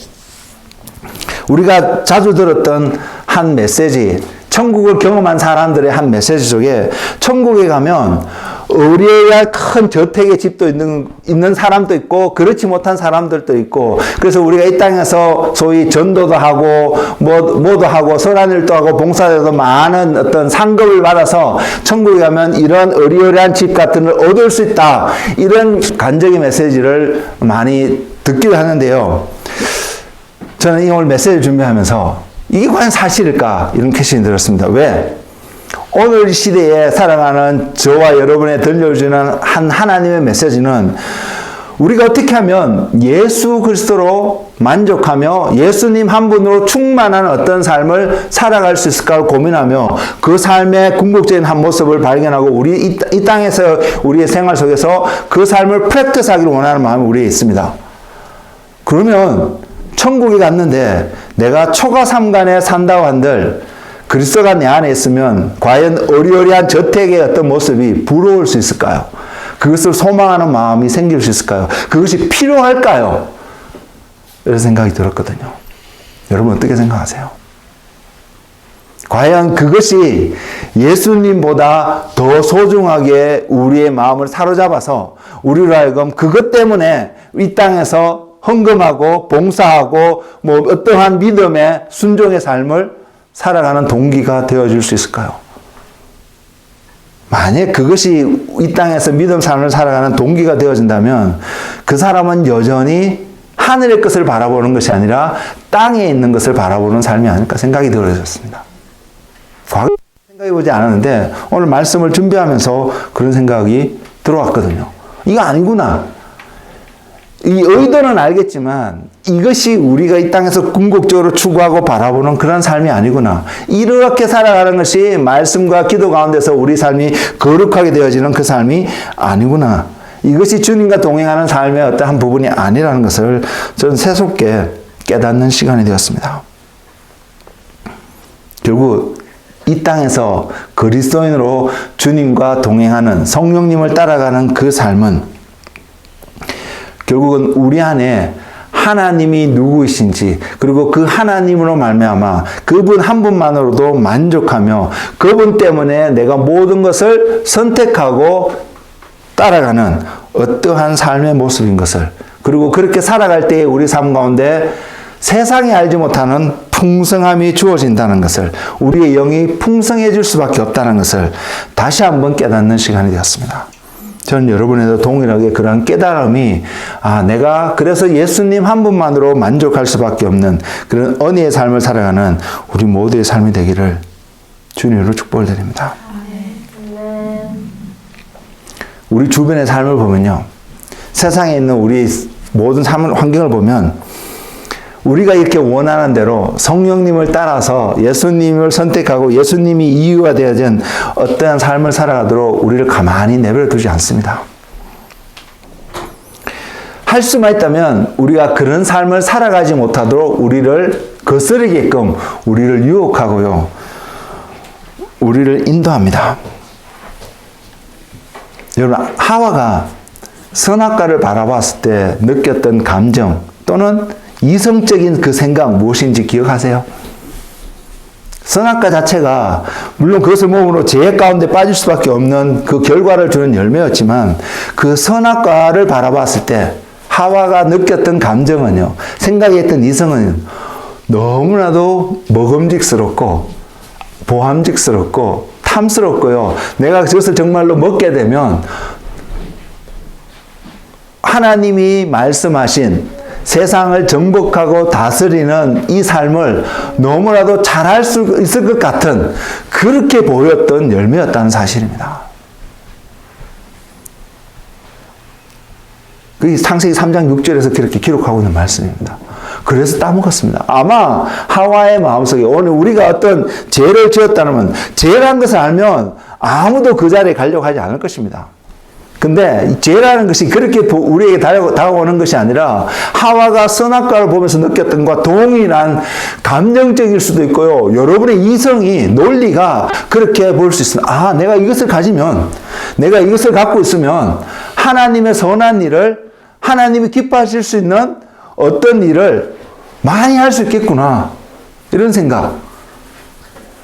우리가 자주 들었던 한 메시지, 천국을 경험한 사람들의 한 메시지 속에 천국에 가면 의리야 큰 저택의 집도 있는 사람도 있고 그렇지 못한 사람들도 있고, 그래서 우리가 이 땅에서 소위 전도도 하고 뭐도 하고 선한 일도 하고 봉사도 많은 어떤 상급을 받아서 천국에 가면 이런 의리의리한 집 같은 걸 얻을 수 있다, 이런 간증의 메시지를 많이 듣기도 하는데요. 저는 오늘 메시지를 준비하면서 이게 과연 사실일까, 이런 퀘션이 들었습니다. 왜? 오늘 시대에 살아가는 저와 여러분에 들려주는 한 하나님의 메시지는 우리가 어떻게 하면 예수 그리스도로 만족하며 예수님 한 분으로 충만한 어떤 삶을 살아갈 수 있을까를 고민하며 그 삶의 궁극적인 한 모습을 발견하고 우리 이 땅에서 우리의 생활 속에서 그 삶을 프랙티스하기를 원하는 마음이 우리에 있습니다. 그러면 천국에 갔는데 내가 초가 삼간에 산다고 한들 그리스도가 내 안에 있으면 과연 어리어리한 저택의 어떤 모습이 부러울 수 있을까요? 그것을 소망하는 마음이 생길 수 있을까요? 그것이 필요할까요? 이런 생각이 들었거든요. 여러분 어떻게 생각하세요? 과연 그것이 예수님보다 더 소중하게 우리의 마음을 사로잡아서 우리로 하여금 그것 때문에 이 땅에서 헌금하고 봉사하고 어떠한 믿음의 순종의 삶을 살아가는 동기가 되어줄 수 있을까요? 만약 그것이 이 땅에서 믿음 삶을 살아가는 동기가 되어진다면 그 사람은 여전히 하늘의 것을 바라보는 것이 아니라 땅에 있는 것을 바라보는 삶이 아닐까 생각이 들어졌습니다. 과거에 생각해보지 않았는데 오늘 말씀을 준비하면서 그런 생각이 들어왔거든요. 이거 아니구나. 이 의도는 알겠지만 이것이 우리가 이 땅에서 궁극적으로 추구하고 바라보는 그런 삶이 아니구나. 이렇게 살아가는 것이 말씀과 기도 가운데서 우리 삶이 거룩하게 되어지는 그 삶이 아니구나. 이것이 주님과 동행하는 삶의 어떠한 부분이 아니라는 것을 저는 새롭게 깨닫는 시간이 되었습니다. 결국 이 땅에서 그리스도인으로 주님과 동행하는 성령님을 따라가는 그 삶은 결국은 우리 안에 하나님이 누구이신지, 그리고 그 하나님으로 말미암아 그분 한 분만으로도 만족하며 그분 때문에 내가 모든 것을 선택하고 따라가는 어떠한 삶의 모습인 것을, 그리고 그렇게 살아갈 때에 우리 삶 가운데 세상이 알지 못하는 풍성함이 주어진다는 것을, 우리의 영이 풍성해질 수밖에 없다는 것을 다시 한번 깨닫는 시간이 되었습니다. 저는 여러분에도 동일하게 그러한 깨달음이 내가 그래서 예수님 한 분만으로 만족할 수밖에 없는 그런 은혜의 삶을 살아가는 우리 모두의 삶이 되기를 주님으로 축복을 드립니다. 우리 주변의 삶을 보면요, 세상에 있는 우리 모든 삶 환경을 보면 우리가 이렇게 원하는 대로 성령님을 따라서 예수님을 선택하고 예수님이 이유가 되어진 어떠한 삶을 살아가도록 우리를 가만히 내버려 두지 않습니다. 할 수만 있다면 우리가 그런 삶을 살아가지 못하도록 우리를 거스르게끔 우리를 유혹하고요, 우리를 인도합니다. 여러분, 하와가 선악과를 바라봤을 때 느꼈던 감정 또는 이성적인 그 생각 무엇인지 기억하세요? 선악과 자체가 물론 그것을 몸으로 죄 가운데 빠질 수밖에 없는 그 결과를 주는 열매였지만 그 선악과를 바라봤을 때 하와가 느꼈던 감정은요, 생각했던 이성은 너무나도 먹음직스럽고 보함직스럽고 탐스럽고요, 내가 그것을 정말로 먹게 되면 하나님이 말씀하신 세상을 정복하고 다스리는 이 삶을 너무나도 잘할 수 있을 것 같은 그렇게 보였던 열매였다는 사실입니다. 그게 창세기 3장 6절에서 그렇게 기록하고 있는 말씀입니다. 그래서 따먹었습니다. 아마 하와의 마음속에 오늘 우리가 어떤 죄를 지었다면 죄라는 것을 알면 아무도 그 자리에 가려고 하지 않을 것입니다. 근데 죄라는 것이 그렇게 우리에게 다가오는 것이 아니라 하와가 선악과를 보면서 느꼈던 것과 동일한 감정적일 수도 있고요. 여러분의 이성이 논리가 그렇게 볼 수 있습니다. 아, 내가 이것을 가지면, 내가 이것을 갖고 있으면 하나님의 선한 일을, 하나님이 기뻐하실 수 있는 어떤 일을 많이 할 수 있겠구나. 이런 생각.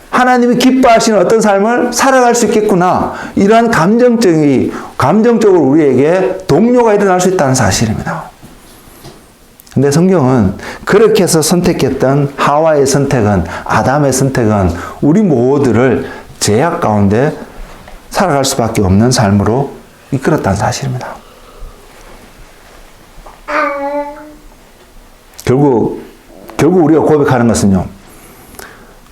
하나님이 기뻐하시는 어떤 삶을 살아갈 수 있겠구나. 이러한 감정적으로 우리에게 동료가 일어날 수 있다는 사실입니다. 근데 성경은 그렇게 해서 선택했던 하와의 선택은, 아담의 선택은 우리 모두를 죄악 가운데 살아갈 수밖에 없는 삶으로 이끌었다는 사실입니다. 결국 우리가 고백하는 것은요,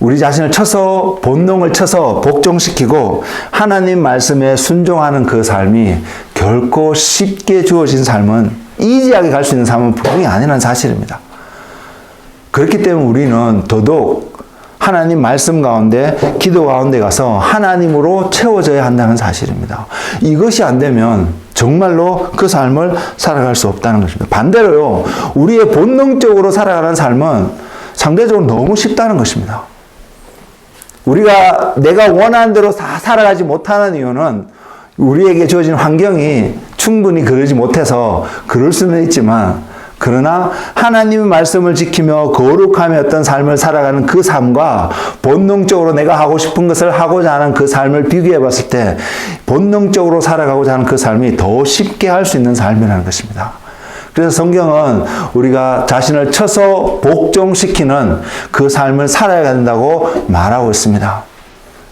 우리 자신을 쳐서, 본능을 쳐서 복종시키고 하나님 말씀에 순종하는 그 삶이 결코 쉽게 주어진 삶은, 이지하게 갈 수 있는 삶은 분명히 아니라는 사실입니다. 그렇기 때문에 우리는 더더욱 하나님 말씀 가운데, 기도 가운데 가서 하나님으로 채워져야 한다는 사실입니다. 이것이 안 되면 정말로 그 삶을 살아갈 수 없다는 것입니다. 반대로요, 우리의 본능적으로 살아가는 삶은 상대적으로 너무 쉽다는 것입니다. 내가 원하는 대로 다 살아가지 못하는 이유는 우리에게 주어진 환경이 충분히 그러지 못해서 그럴 수는 있지만, 그러나 하나님의 말씀을 지키며 거룩하며 어떤 삶을 살아가는 그 삶과 본능적으로 내가 하고 싶은 것을 하고자 하는 그 삶을 비교해 봤을 때 본능적으로 살아가고자 하는 그 삶이 더 쉽게 할 수 있는 삶이라는 것입니다. 그래서 성경은 우리가 자신을 쳐서 복종시키는 그 삶을 살아야 된다고 말하고 있습니다.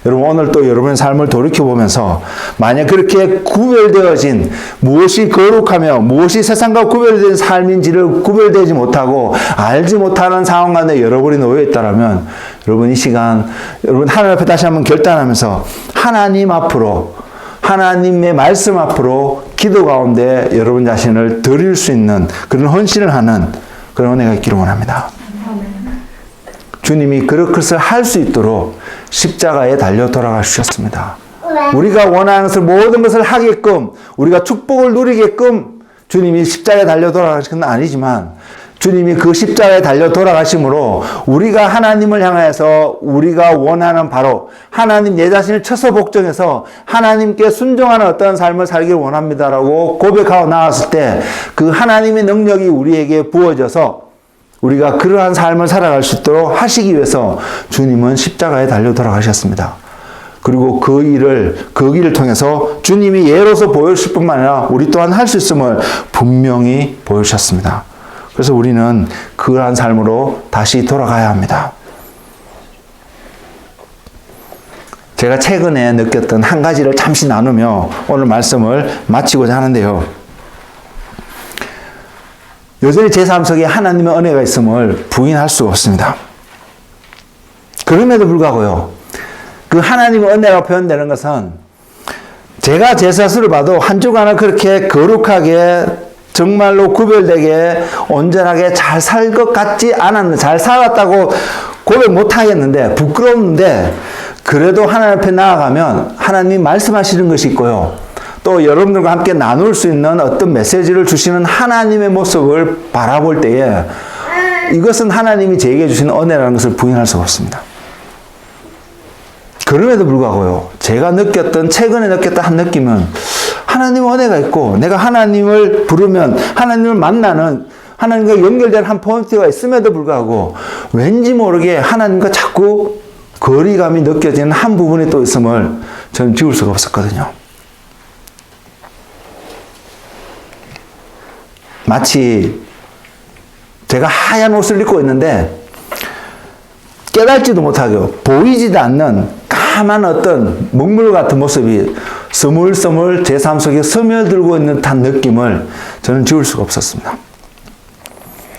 여러분, 오늘 또 여러분의 삶을 돌이켜보면서 만약 그렇게 구별되어진, 무엇이 거룩하며 무엇이 세상과 구별된 삶인지를 구별되지 못하고 알지 못하는 상황 가운데 여러분이 놓여 있다면, 여러분 이 시간, 여러분 하나님 앞에 다시 한번 결단하면서 하나님 앞으로, 하나님의 말씀 앞으로 기도 가운데 여러분 자신을 드릴 수 있는 그런 헌신을 하는 그런 은혜가 있기를 원합니다. 주님이 그런 것을 할 수 있도록 십자가에 달려 돌아가셨습니다. 우리가 원하는 것을, 모든 것을 하게끔, 우리가 축복을 누리게끔 주님이 십자가에 달려 돌아가신 건 아니지만, 주님이 그 십자가에 달려 돌아가심으로 우리가 하나님을 향해서 우리가 원하는 바로 하나님, 내 자신을 쳐서 복종해서 하나님께 순종하는 어떤 삶을 살기를 원합니다라고 고백하고 나왔을 때 그 하나님의 능력이 우리에게 부어져서 우리가 그러한 삶을 살아갈 수 있도록 하시기 위해서 주님은 십자가에 달려 돌아가셨습니다. 그리고 그 길을 통해서 주님이 예로서 보여주실 뿐만 아니라 우리 또한 할 수 있음을 분명히 보여주셨습니다. 그래서 우리는 그러한 삶으로 다시 돌아가야 합니다. 제가 최근에 느꼈던 한 가지를 잠시 나누며 오늘 말씀을 마치고자 하는데요. 여전히 제 삶 속에 하나님의 은혜가 있음을 부인할 수 없습니다. 그럼에도 불구하고요, 그 하나님의 은혜가 표현되는 것은 제가 제 스스로를 봐도 한 주간을 그렇게 거룩하게, 정말로 구별되게, 온전하게 잘 살 것 같지 않았는데, 잘 살았다고 고백 못 하겠는데, 부끄러운데, 그래도 하나님 앞에 나아가면 하나님이 말씀하시는 것이 있고요, 또 여러분들과 함께 나눌 수 있는 어떤 메시지를 주시는 하나님의 모습을 바라볼 때에 이것은 하나님이 제게 주시는 은혜라는 것을 부인할 수가 없습니다. 그럼에도 불구하고요, 제가 최근에 느꼈던 한 느낌은 하나님의 은혜가 있고 내가 하나님을 부르면 하나님을 만나는, 하나님과 연결된 한 포인트가 있음에도 불구하고 왠지 모르게 하나님과 자꾸 거리감이 느껴지는 한 부분이 또 있음을 저는 지울 수가 없었거든요. 마치 제가 하얀 옷을 입고 있는데 깨닫지도 못하고 보이지도 않는 까만 어떤 먹물 같은 모습이 스물스물 제 삶 속에 스며들고 있는 듯한 느낌을 저는 지울 수가 없었습니다.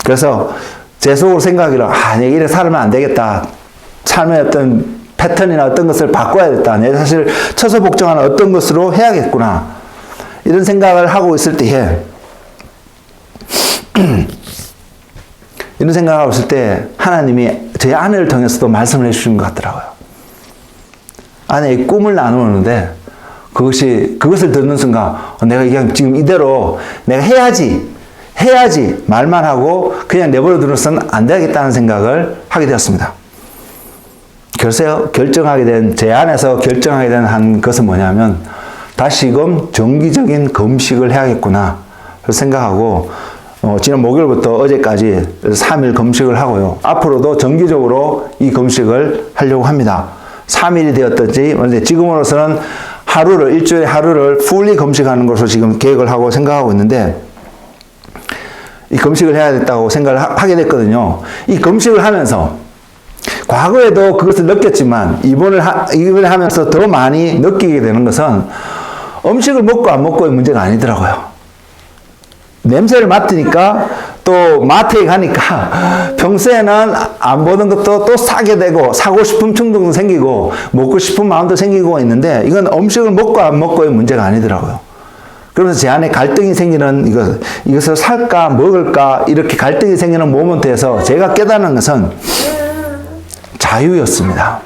그래서 제 속으로 생각이라, 내가 이래 살면 안 되겠다. 삶의 어떤 패턴이나 어떤 것을 바꿔야겠다. 내 사실 처서 복종하는 어떤 것으로 해야겠구나. 이런 생각을 하고 있을 때에 이런 생각을 하고 있을 때 하나님이 제 아내를 통해서도 말씀을 해주신 것 같더라고요. 아내의 꿈을 나누는데 그것을 듣는 순간 내가 그냥 지금 이대로 내가 해야지 말만 하고 그냥 내버려 두고서는 안 되겠다는 생각을 하게 되었습니다. 글쎄요, 제 안에서 결정하게 된 한 것은 뭐냐면 다시금 정기적인 금식을 해야겠구나 생각하고 지난 목요일부터 어제까지 3일 금식을 하고요. 앞으로도 정기적으로 이 금식을 하려고 합니다. 3일이 되었든지 지금으로서는 일주일에 하루를 풀리 금식하는 것으로 지금 계획을 하고 생각하고 있는데 이 금식을 해야겠다고 생각을 하게 됐거든요. 이 금식을 하면서 과거에도 그것을 느꼈지만 이번을 하면서 더 많이 느끼게 되는 것은 음식을 먹고 안 먹고의 문제가 아니더라고요. 냄새를 맡으니까 또 마트에 가니까 평소에는 안 보는 것도 또 사게 되고 사고 싶은 충동도 생기고 먹고 싶은 마음도 생기고 있는데 이건 음식을 먹고 안 먹고의 문제가 아니더라고요. 그러면서 제 안에 갈등이 생기는 이것을 살까 먹을까 이렇게 갈등이 생기는 모먼트에서 제가 깨닫는 것은 자유였습니다.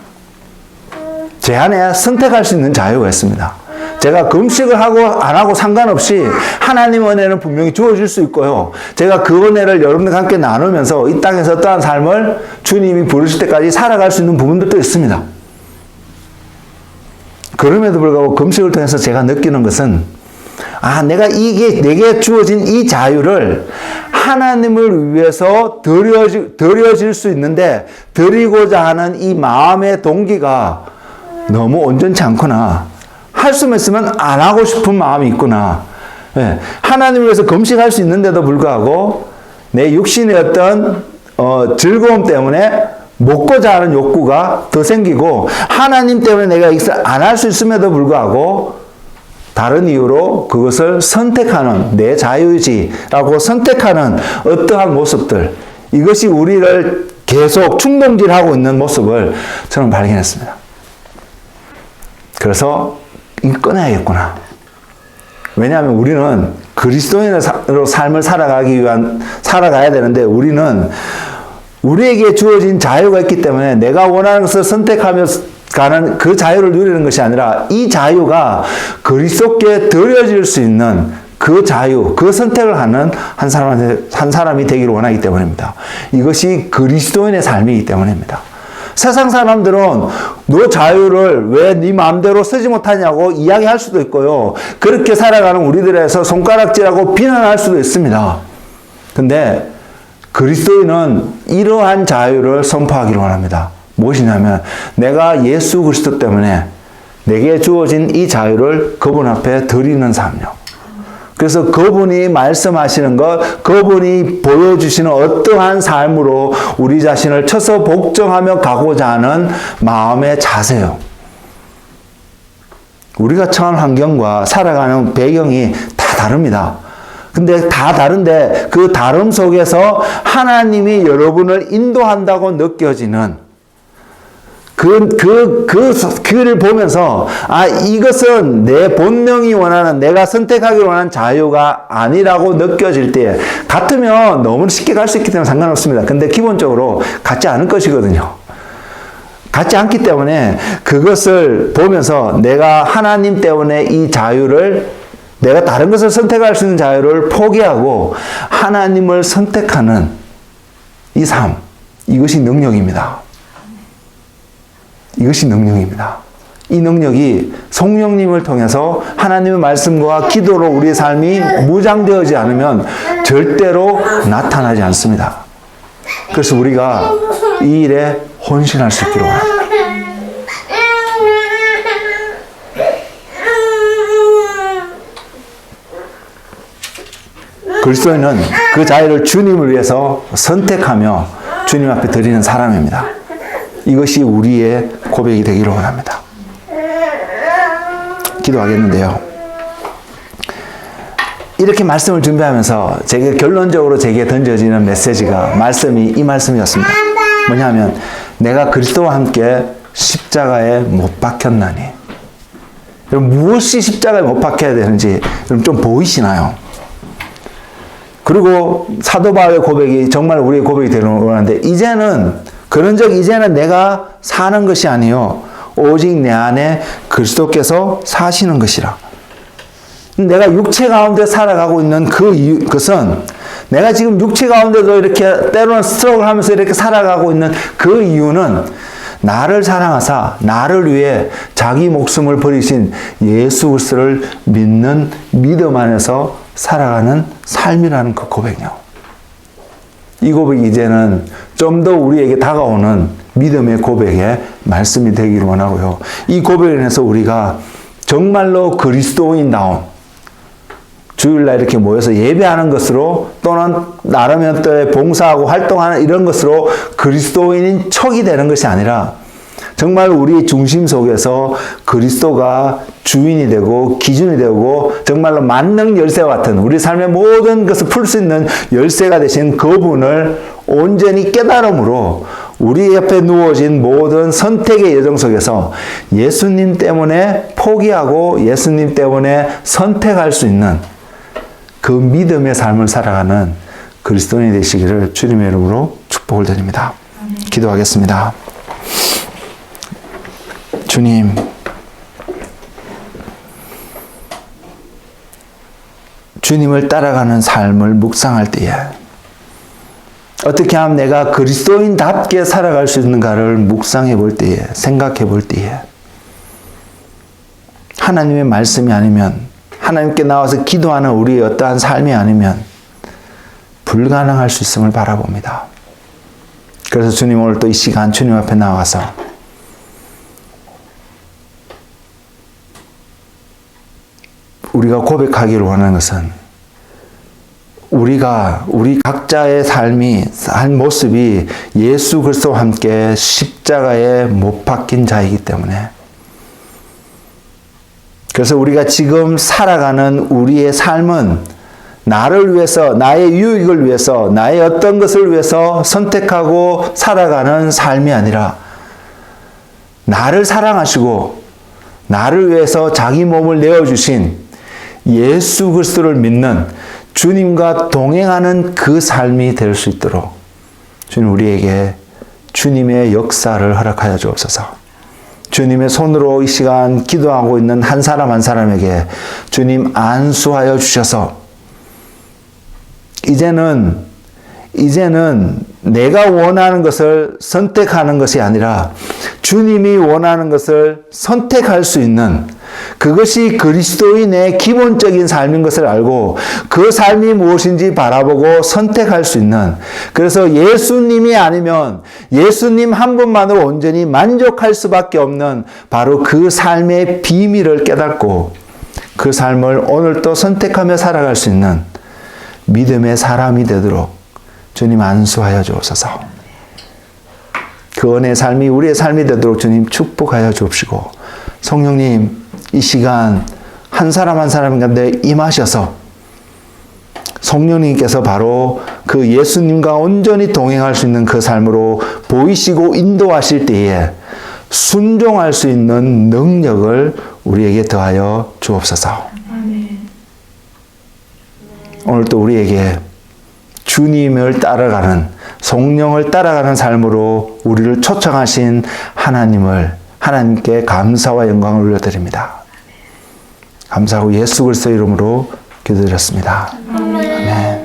제 안에 선택할 수 있는 자유가 있습니다. 제가 금식을 하고 안 하고 상관없이 하나님의 은혜는 분명히 주어질 수 있고요. 제가 그 은혜를 여러분들과 함께 나누면서 이 땅에서 어떠한 삶을 주님이 부르실 때까지 살아갈 수 있는 부분들도 있습니다. 그럼에도 불구하고 금식을 통해서 제가 느끼는 것은 내게 주어진 이 자유를 하나님을 위해서 드려질 수 있는데 드리고자 하는 이 마음의 동기가 너무 온전치 않구나. 할 수만 있으면 안 하고 싶은 마음이 있구나. 하나님을 위해서 금식할 수 있는데도 불구하고 내 육신의 어떤 즐거움 때문에 먹고자 하는 욕구가 더 생기고 하나님 때문에 내가 이것을 안 할 수 있음에도 불구하고 다른 이유로 그것을 선택하는 내 자유의지라고 선택하는 어떠한 모습들, 이것이 우리를 계속 충동질하고 있는 모습을 저는 발견했습니다. 그래서 끊어야겠구나. 왜냐하면 우리는 그리스도인으로 삶을 살아가야 되는데 우리는 우리에게 주어진 자유가 있기 때문에 내가 원하는 것을 선택하며 가는 그 자유를 누리는 것이 아니라 이 자유가 그리스도께 드려질 수 있는 그 자유, 그 선택을 하는 한 사람이 되기를 원하기 때문입니다. 이것이 그리스도인의 삶이기 때문입니다. 세상 사람들은 너 자유를 왜 네 마음대로 쓰지 못하냐고 이야기할 수도 있고요. 그렇게 살아가는 우리들에서 손가락질하고 비난할 수도 있습니다. 근데 그리스도인은 이러한 자유를 선포하기를 원합니다. 무엇이냐면 내가 예수 그리스도 때문에 내게 주어진 이 자유를 그분 앞에 드리는 삶이요. 그래서 그분이 말씀하시는 것, 그분이 보여주시는 어떠한 삶으로 우리 자신을 쳐서 복종하며 가고자 하는 마음의 자세요. 우리가 처한 환경과 살아가는 배경이 다 다릅니다. 근데 다 다른데 그 다름 속에서 하나님이 여러분을 인도한다고 느껴지는 그를 보면서 이것은 내 본능이 원하는 내가 선택하기 원하는 자유가 아니라고 느껴질 때 같으면 너무 쉽게 갈 수 있기 때문에 상관없습니다. 근데 기본적으로 같지 않을 것이거든요. 같지 않기 때문에 그것을 보면서 내가 하나님 때문에 이 자유를 내가 다른 것을 선택할 수 있는 자유를 포기하고 하나님을 선택하는 이 삶, 이것이 능력입니다. 이것이 능력입니다. 이 능력이 성령님을 통해서 하나님의 말씀과 기도로 우리의 삶이 무장되어지지 않으면 절대로 나타나지 않습니다. 그래서 우리가 이 일에 헌신할 수 있기를 원합니다. 그리스도인은 그 자유를 주님을 위해서 선택하며 주님 앞에 드리는 사람입니다. 이것이 우리의 고백이 되기를 원합니다. 기도하겠는데요. 이렇게 말씀을 준비하면서 제게 결론적으로 제게 던져지는 메시지가 이 말씀이었습니다. 뭐냐면 내가 그리스도와 함께 십자가에 못 박혔나니. 여러분 무엇이 십자가에 못 박혀야 되는지 여러분 좀 보이시나요? 그리고 사도 바울의 고백이 정말 우리의 고백이 되는 거는데 이제는 내가 사는 것이 아니요 오직 내 안에 그리스도께서 사시는 것이라. 내가 육체 가운데 살아가고 있는 그것은 내가 지금 육체 가운데도 이렇게 때로는 스트럭을 하면서 이렇게 살아가고 있는 그 이유는 나를 사랑하사 나를 위해 자기 목숨을 버리신 예수 그리스도를 믿는 믿음 안에서 살아가는 삶이라는 그 고백이요. 이 고백이 이제는 좀 더 우리에게 다가오는 믿음의 고백의 말씀이 되기를 원하고요. 이 고백을 인해서 우리가 정말로 그리스도인다운 주일날 이렇게 모여서 예배하는 것으로 또는 나름의 때에 봉사하고 활동하는 이런 것으로 그리스도인인 척이 되는 것이 아니라 정말 우리 중심 속에서 그리스도가 주인이 되고 기준이 되고 정말로 만능 열쇠와 같은 우리 삶의 모든 것을 풀 수 있는 열쇠가 되신 그분을 온전히 깨달음으로 우리 옆에 누워진 모든 선택의 여정 속에서 예수님 때문에 포기하고 예수님 때문에 선택할 수 있는 그 믿음의 삶을 살아가는 그리스도인이 되시기를 주님의 이름으로 축복을 드립니다. 기도하겠습니다. 주님, 주님을 따라가는 삶을 묵상할 때에 어떻게 하면 내가 그리스도인답게 살아갈 수 있는가를 묵상해 볼 때에, 생각해 볼 때에 하나님의 말씀이 아니면 하나님께 나와서 기도하는 우리의 어떠한 삶이 아니면 불가능할 수 있음을 바라봅니다. 그래서 주님 오늘 또 이 시간 주님 앞에 나와서 우리가 고백하기를 원하는 것은 우리 각자의 한 모습이 예수 그리스도와 함께 십자가에 못 박힌 자이기 때문에 그래서 우리가 지금 살아가는 우리의 삶은 나를 위해서, 나의 유익을 위해서, 나의 어떤 것을 위해서 선택하고 살아가는 삶이 아니라 나를 사랑하시고 나를 위해서 자기 몸을 내어주신 예수 그리스도를 믿는 주님과 동행하는 그 삶이 될 수 있도록 주님 우리에게 주님의 역사를 허락하여 주옵소서. 주님의 손으로 이 시간 기도하고 있는 한 사람 한 사람에게 주님 안수하여 주셔서 이제는 내가 원하는 것을 선택하는 것이 아니라 주님이 원하는 것을 선택할 수 있는 그것이 그리스도인의 기본적인 삶인 것을 알고 그 삶이 무엇인지 바라보고 선택할 수 있는 그래서 예수님이 아니면 예수님 한 분만으로 온전히 만족할 수밖에 없는 바로 그 삶의 비밀을 깨닫고 그 삶을 오늘 또 선택하며 살아갈 수 있는 믿음의 사람이 되도록 주님 안수하여 주옵소서. 그 은혜의 삶이 우리의 삶이 되도록 주님 축복하여 주옵시고 성령님 이 시간 한 사람 한 사람 가운데 임하셔서 성령님께서 바로 그 예수님과 온전히 동행할 수 있는 그 삶으로 보이시고 인도하실 때에 순종할 수 있는 능력을 우리에게 더하여 주옵소서. 오늘 또 우리에게 주님을 따라가는 성령을 따라가는 삶으로 우리를 초청하신 하나님께 감사와 영광을 올려드립니다. 감사하고 예수 그리스도의 이름으로 기도드렸습니다. 아멘.